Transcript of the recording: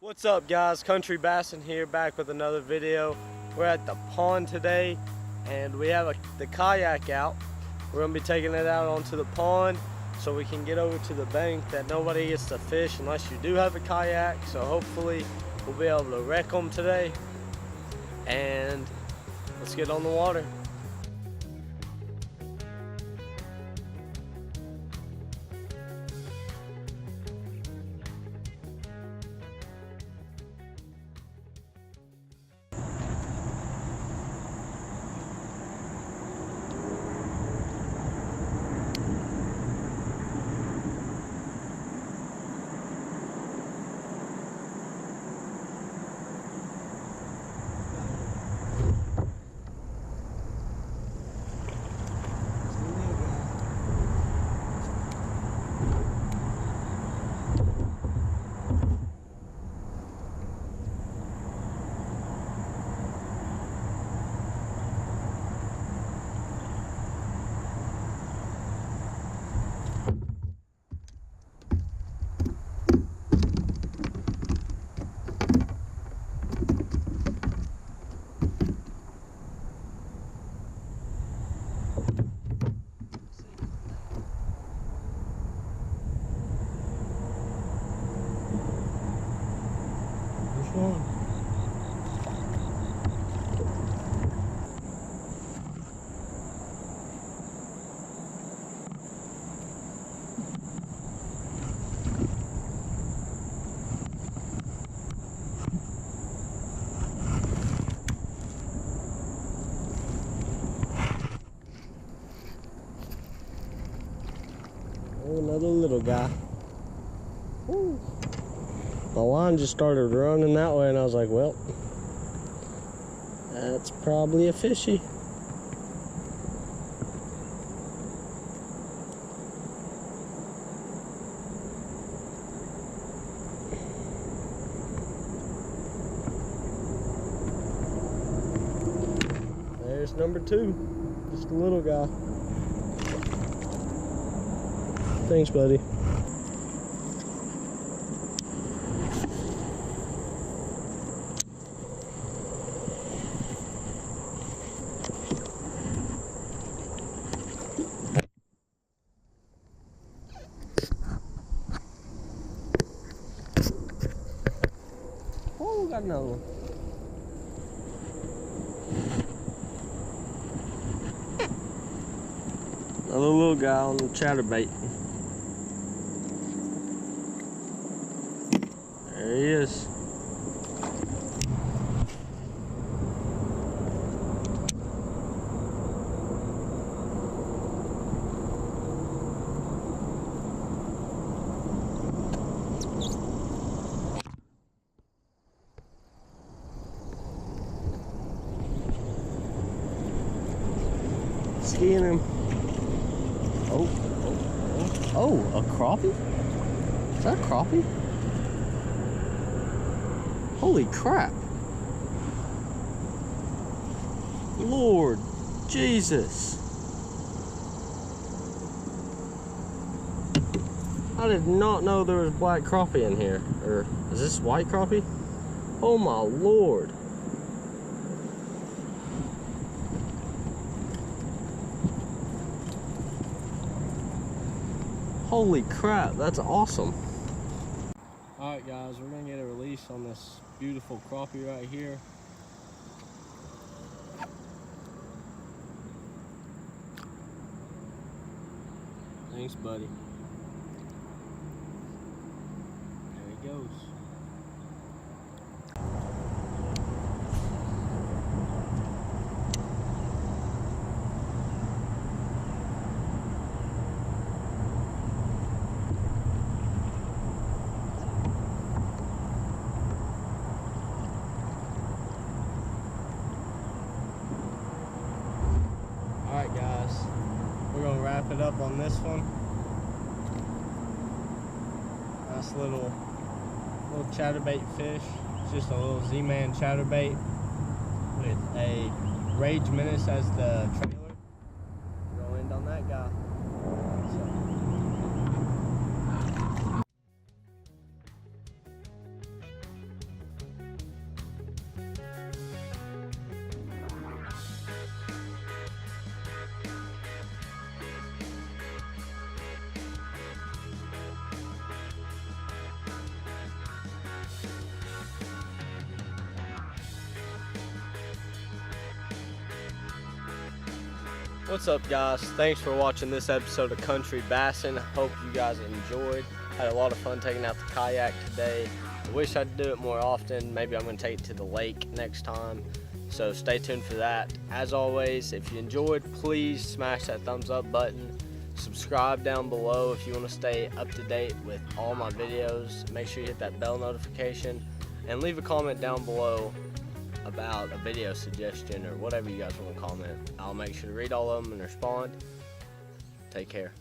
What's up guys, Country Bassin here, back with another video. We're at the pond today and we have the kayak out. We're going to be taking it out onto the pond so we can get over to the bank that nobody gets to fish unless you do have a kayak. So hopefully we'll be able to wreck them today, and let's get on the water. Another little guy. Woo. My line just started running that way and I was like, well, that's probably a fishy. There's number two, just a little guy. Thanks, buddy. Oh, got another one. Another little guy on the Chatterbait. There he is. Skiing him. Oh, a crappie? Is that a crappie? Holy crap. Lord Jesus. I did not know there was black crappie in here. Or is this white crappie? Oh my Lord. Holy crap, that's awesome. Alright guys, we're gonna get a release on this beautiful crappie right here. Thanks, buddy. There he goes. Alright guys, we're gonna wrap it up on this one. Nice little chatterbait fish. It's just a little Z-Man chatterbait with a Rage Menace as the trailer. We're gonna end on that guy. So. What's up, guys? Thanks for watching this episode of Country Bassin. Hope you guys enjoyed. Had a lot of fun taking out the kayak today. I wish I'd do it more often. Maybe I'm going to take it to the lake next time. So stay tuned for that. As always, if you enjoyed, please smash that thumbs up button. Subscribe down below if you want to stay up to date with all my videos. Make sure you hit that bell notification and leave a comment down below about a video suggestion or whatever you guys want to comment. I'll make sure to read all of them and respond. Take care.